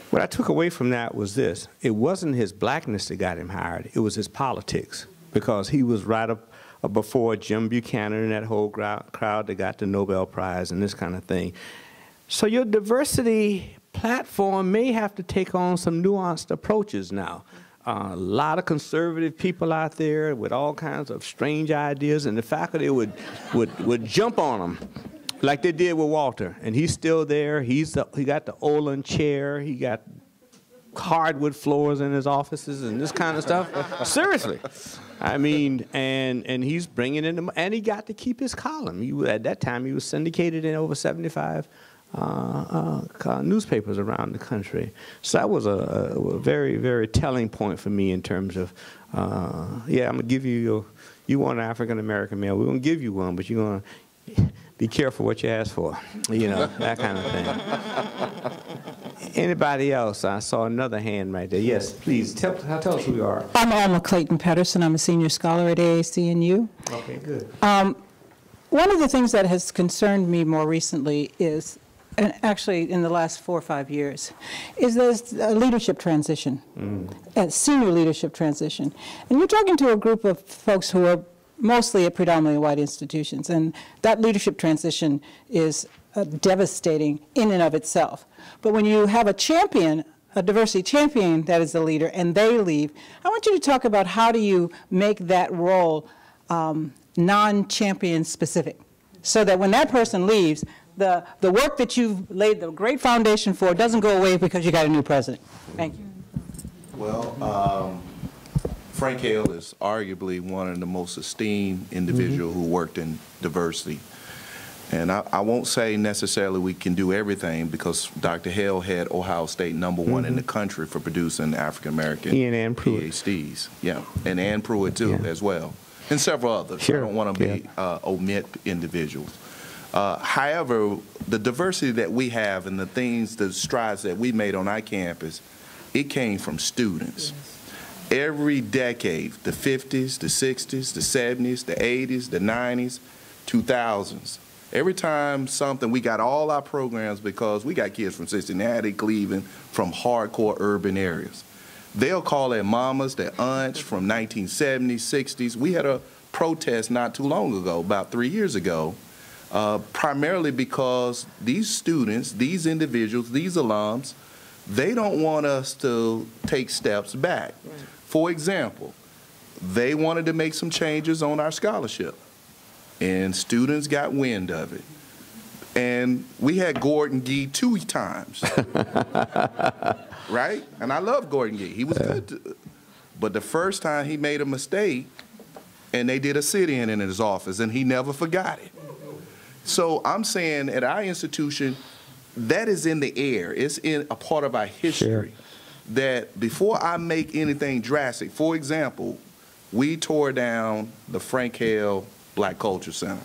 What I took away from that was this: it wasn't his blackness that got him hired; it was his politics, because he was right up before Jim Buchanan and that whole crowd that got the Nobel Prize and this kind of thing. So your diversity platform may have to take on some nuanced approaches now. A lot of conservative people out there with all kinds of strange ideas, and the faculty would jump on them like they did with Walter, and he's still there. He got the Olin chair. He got hardwood floors in his offices and this kind of stuff. Seriously. I mean, and he's bringing in and he got to keep his column. At that time, he was syndicated in over 75 newspapers around the country. So that was a very, very telling point for me in terms of, yeah, I'm going to give you you want an African-American male, we're going to give you one, but you're going to be careful what you ask for, you know, that kind of thing. Anybody else? I saw another hand right there. Yes, please, tell us who you are. I'm Alma Clayton Patterson. I'm a senior scholar at AAC&U. Okay, good. One of the things that has concerned me more recently is, and actually in the last 4 or 5 years, is there's a leadership transition, a senior leadership transition. And you're talking to a group of folks who are mostly at predominantly white institutions, and that leadership transition is devastating in and of itself. But when you have a champion, a diversity champion that is the leader, and they leave, I want you to talk about how do you make that role non-champion specific, so that when that person leaves, the work that you've laid the great foundation for doesn't go away because you got a new president. Thank you. Well, Frank Hale is arguably one of the most esteemed individuals who worked in diversity. And I won't say necessarily we can do everything, because Dr. Hale had Ohio State #1 in the country for producing African-American PhDs. Yeah, and Ann Pruitt too, as well, and several others. Sure. I don't want to omit individuals. However, the diversity that we have and the strides that we made on our campus, it came from students. Yes. Every decade, the 50s, the 60s, the 70s, the 80s, the 90s, 2000s. Every time something, we got all our programs because we got kids from Cincinnati, Cleveland, from hardcore urban areas. They'll call their mamas, their aunts from 1970s, 60s. We had a protest not too long ago, about 3 years ago, primarily because these students, these individuals, these alums, they don't want us to take steps back. Right. For example, they wanted to make some changes on our scholarship, and students got wind of it. And we had Gordon Gee 2 times, right? And I love Gordon Gee. He was good. But the first time he made a mistake, and they did a sit-in in his office, and he never forgot it. So I'm saying at our institution, that is in the air. It's in a part of our history. Sure. That before I make anything drastic, for example, we tore down the Frank Hale Black Culture Center.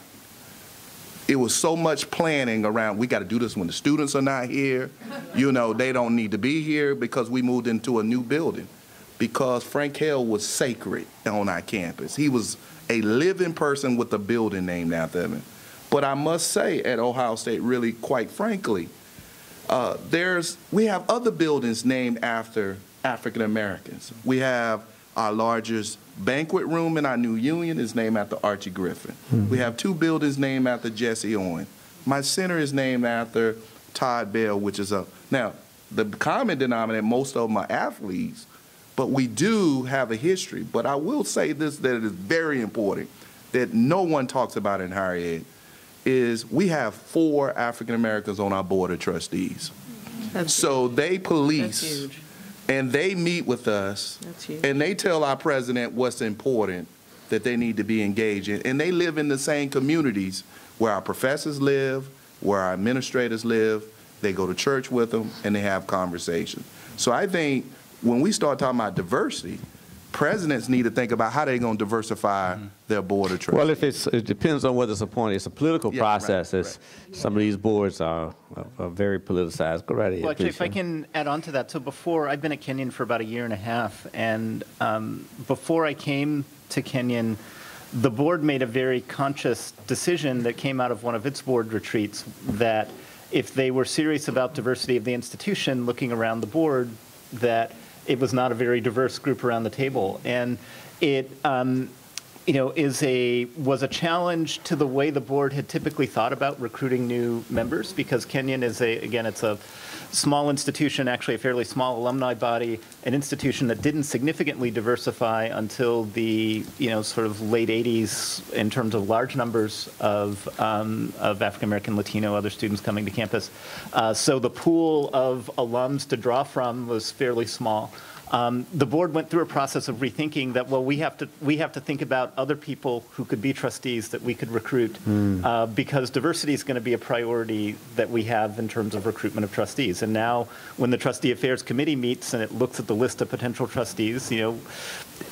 It was so much planning around, we got to do this when the students are not here. You know, they don't need to be here, because we moved into a new building. Because Frank Hale was sacred on our campus. He was a living person with a building named after him. But I must say, at Ohio State, really, quite frankly, we have other buildings named after African Americans. We have our largest banquet room in our new union is named after Archie Griffin. We have 2 buildings named after Jesse Owen. My center is named after Todd Bell, which is now, the common denominator, most of them are athletes, but we do have a history. But I will say this, that it is very important, that no one talks about in higher ed, is we have 4 African Americans on our board of trustees. So they police, and they meet with us, and they tell our president what's important that they need to be engaged in. And they live in the same communities where our professors live, where our administrators live. They go to church with them, and they have conversations. So I think when we start talking about diversity, presidents need to think about how they're going to diversify their board of trustees. Well, it depends on whether it's appointed. It's a political process. Right. Some of these boards are very politicized. Go right ahead. Well, actually, if I can add on to that. So before, I've been at Kenyon for about 1.5 years, and before I came to Kenyon, the board made a very conscious decision that came out of one of its board retreats, that if they were serious about diversity of the institution, looking around the board, that it was not a very diverse group around the table. And it was a challenge to the way the board had typically thought about recruiting new members, because Kenyon is it's a small institution, actually a fairly small alumni body, an institution that didn't significantly diversify until the sort of late 80s in terms of large numbers of African American, Latino, other students coming to campus. So the pool of alums to draw from was fairly small. The board went through a process of rethinking that, well, we have to think about other people who could be trustees that we could recruit, because diversity is going to be a priority that we have in terms of recruitment of trustees. And now when the Trustee Affairs Committee meets and it looks at the list of potential trustees,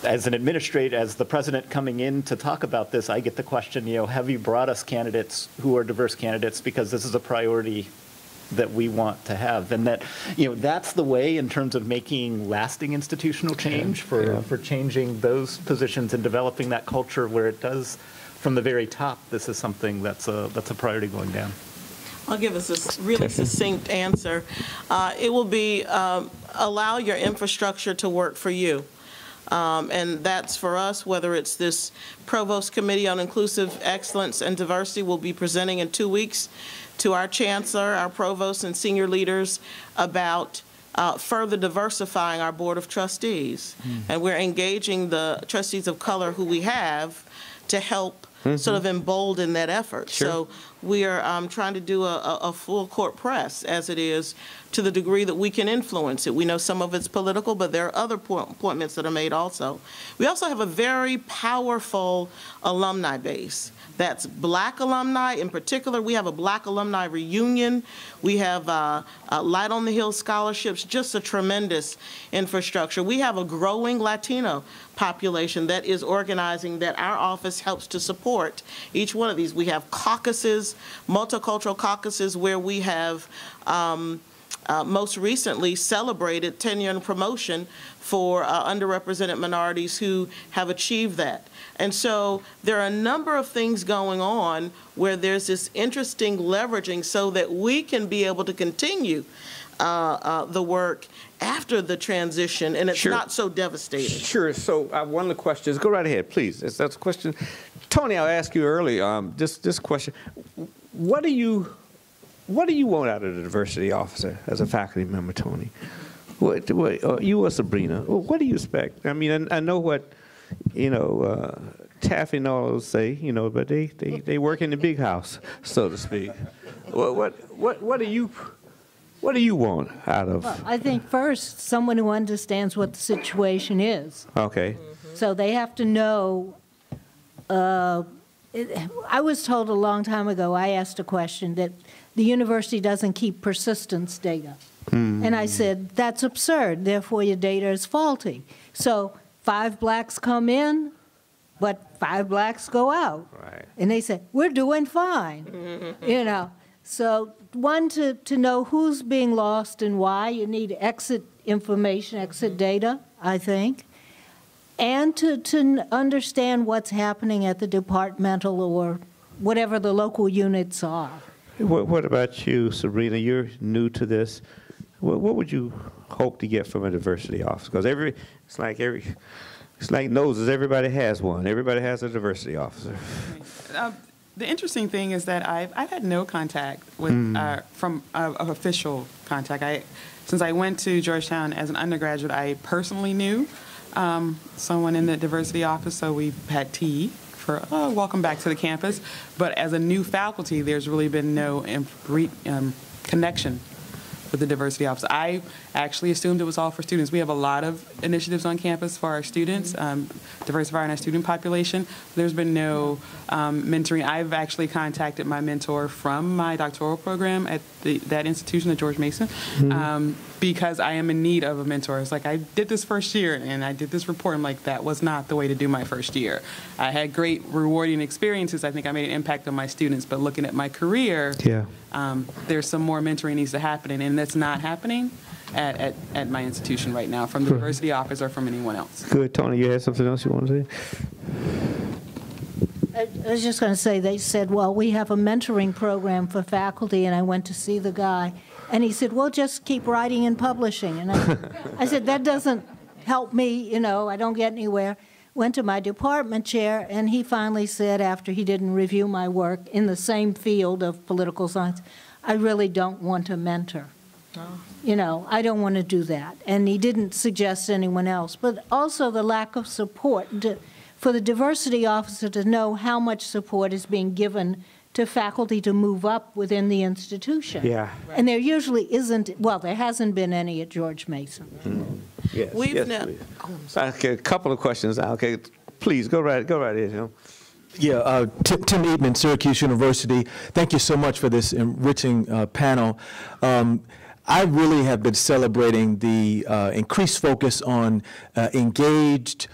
as an administrator, as the president coming in to talk about this, I get the question, have you brought us candidates who are diverse candidates, because this is a priority that we want to have, and that that's the way in terms of making lasting institutional change for changing those positions and developing that culture where it does from the very top. This is something that's a priority going down. I'll give us a really succinct answer. It will be allow your infrastructure to work for you. And that's for us, whether it's this Provost Committee on Inclusive Excellence and Diversity will be presenting in 2 weeks to our chancellor, our provost, and senior leaders about further diversifying our Board of Trustees. And we're engaging the trustees of color who we have to help sort of embolden that effort. Sure. So we are trying to do a full court press, as it is, to the degree that we can influence it. We know some of it's political, but there are other appointments that are made also. We also have a very powerful alumni base. That's Black alumni. In particular, we have a Black alumni reunion. We have Light on the Hill scholarships, just a tremendous infrastructure. We have a growing Latino population that is organizing, that our office helps to support each one of these. We have caucuses, multicultural caucuses, where we have most recently celebrated tenure and promotion for underrepresented minorities who have achieved that. And so there are a number of things going on where there's this interesting leveraging so that we can be able to continue the work after the transition, and it's not so devastating. Sure. So one of the questions, go right ahead, please. That's a question. Tony, I'll ask you early, this question. What do you want out of the diversity officer as a faculty member, Tony? You or Sabrina, what do you expect? I mean, I know what, Taffy and all those say, but they work in the big house, so to speak. What do you want out of? Well, I think first, someone who understands what the situation is. Okay. So they have to know. I was told a long time ago, I asked a question, that the university doesn't keep persistence data. And I said, that's absurd, therefore your data is faulty. So 5 blacks come in, but 5 blacks go out. Right. And they said, we're doing fine, So one, to know who's being lost and why, you need exit information, exit data, I think. And to understand what's happening at the departmental or whatever the local units are. What about you, Sabrina? You're new to this. What would you hope to get from a diversity officer? Because it's like noses. Everybody has one. Everybody has a diversity officer. The interesting thing is that I've had no contact with from official contact. Since I went to Georgetown as an undergraduate, I personally knew someone in the diversity office, so we had tea for welcome back to the campus. But as a new faculty, there's really been no connection with the diversity office. I actually assumed it was all for students. We have a lot of initiatives on campus for our students, diversifying our student population. There's been no mentoring. I've actually contacted my mentor from my doctoral program at that institution at George Mason because I am in need of a mentor. It's like, I did this first year and I did this report. I'm like, that was not the way to do my first year. I had great rewarding experiences. I think I made an impact on my students, but looking at my career, there's some more mentoring needs to happen, and that's not happening at my institution right now from the diversity office or from anyone else. Good. Tony, you had something else you want to say? I was just going to say, they said, well, we have a mentoring program for faculty, and I went to see the guy, and he said, well, just keep writing and publishing. And I said, that doesn't help me, I don't get anywhere. went to my department chair, and he finally said, after he didn't review my work in the same field of political science, I really don't want to mentor. You know, I don't want to do that. And he didn't suggest anyone else. But also the lack of support for the diversity officer to know how much support is being given to faculty to move up within the institution. Yeah. And there usually isn't, well, there hasn't been any at George Mason. Yes, We've yes, now- please. Okay, a couple of questions. Okay, please, go right ahead, Tim. Yeah, Tim Eatman, Syracuse University. Thank you so much for this enriching panel. I really have been celebrating the increased focus on engaged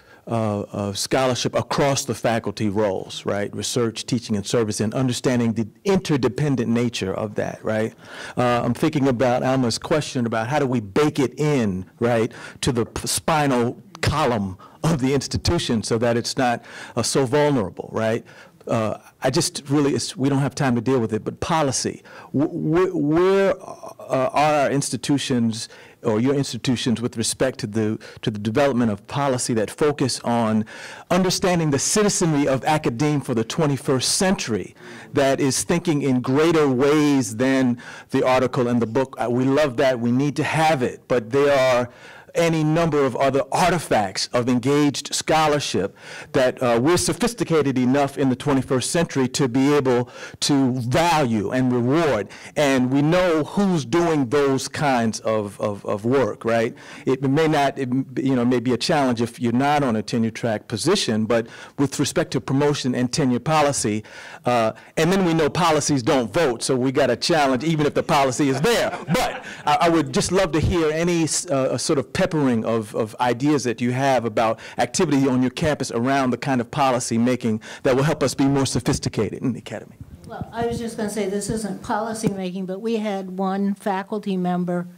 scholarship across the faculty roles, right? Research, teaching, and service, and understanding the interdependent nature of that, right? I'm thinking about Alma's question about how do we bake it in, right, to the spinal column of the institution so that it's not so vulnerable, right? I just really, we don't have time to deal with it, but policy. Where are our institutions or your institutions with respect to the development of policy that focus on understanding the citizenry of academia for the 21st century that is thinking in greater ways than the article in the book? We love that. We need to have it. But there are any number of other artifacts of engaged scholarship that we're sophisticated enough in the 21st century to be able to value and reward. And we know who's doing those kinds of work, right? It may not, may be a challenge if you're not on a tenure track position, but with respect to promotion and tenure policy, and then we know policies don't vote, so we got a challenge even if the policy is there. But I would just love to hear any sort of peppering of ideas that you have about activity on your campus around the kind of policy making that will help us be more sophisticated in the academy. Well, I was just going to say this isn't policy making, but we had one faculty member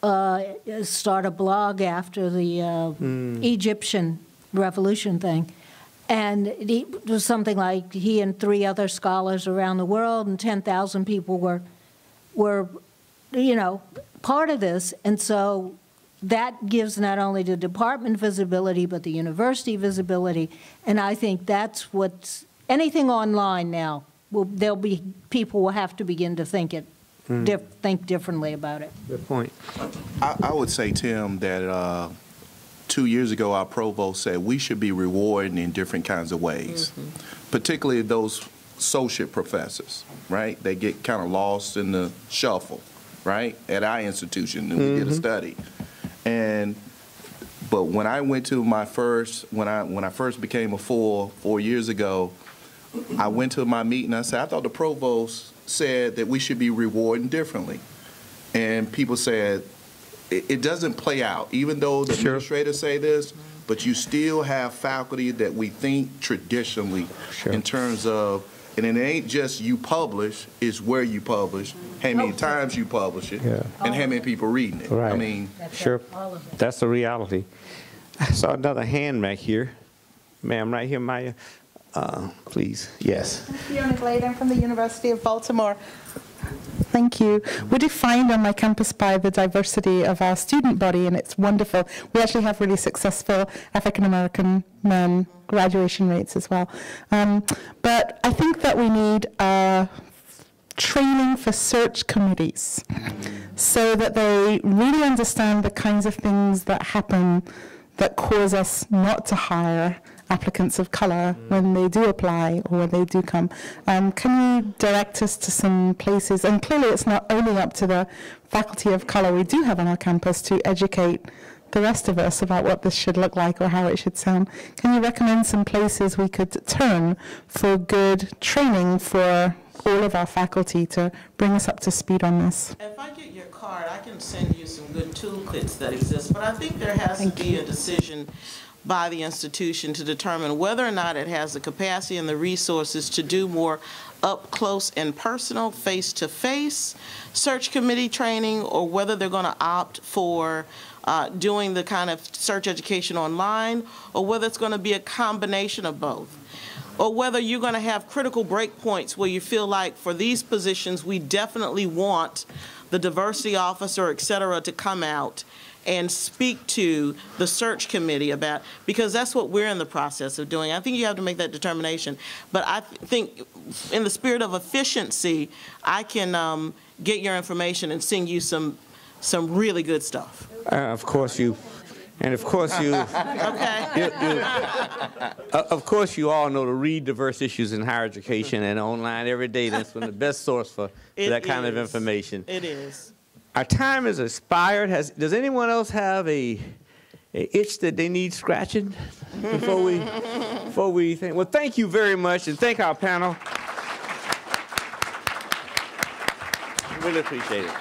start a blog after the Egyptian revolution thing. And it was something like he and 3 other scholars around the world, and 10,000 people were part of this. And so that gives not only the department visibility, but the university visibility. And I think that's what's, anything online now, there'll be, people will have to begin to think think differently about it. Good point. I would say, Tim, that 2 years ago our provost said we should be rewarding in different kinds of ways, particularly those associate professors, right? They get kind of lost in the shuffle, right, at our institution, and we did a study. But when I went to my first, when I first became a 4 years ago, I went to my meeting. I said, I thought the provost said that we should be rewarding differently, and people said it doesn't play out. Even though the administrators say this, but you still have faculty that we think traditionally in terms of. And it ain't just you publish, it's where you publish, how many times you publish it, and how many people reading it. Right. I mean, that's the reality. I saw another hand back here. Ma'am, right here, Maya. Please, yes. Fiona Glade, I'm from the University of Baltimore. Thank you. We're defined on my campus by the diversity of our student body, and it's wonderful. We actually have really successful African-American men graduation rates as well. But I think that we need training for search committees so that they really understand the kinds of things that happen that cause us not to hire applicants of color when they do apply or when they do come. Can you direct us to some places? And clearly it's not only up to the faculty of color we do have on our campus to educate the rest of us about what this should look like or how it should sound. Can you recommend some places we could turn for good training for all of our faculty to bring us up to speed on this? If I get your card, I can send you some good toolkits that exist, but I think there has to be a decision by the institution to determine whether or not it has the capacity and the resources to do more up close and personal, face-to-face search committee training, or whether they're going to opt for doing the kind of search education online, or whether it's going to be a combination of both, or whether you're going to have critical breakpoints where you feel like for these positions we definitely want the diversity officer, et cetera, to come out and speak to the search committee about, because that's what we're in the process of doing. I think you have to make that determination. But I think in the spirit of efficiency, I can get your information and send you some really good stuff. Of course you, and of course you, Okay. of course you all know to read diverse issues in higher education and online every day. That's one of the best source for that kind of information. It is. Our time has expired. Does anyone else have a itch that they need scratching before we think? Well, thank you very much, and thank our panel. Really appreciate it.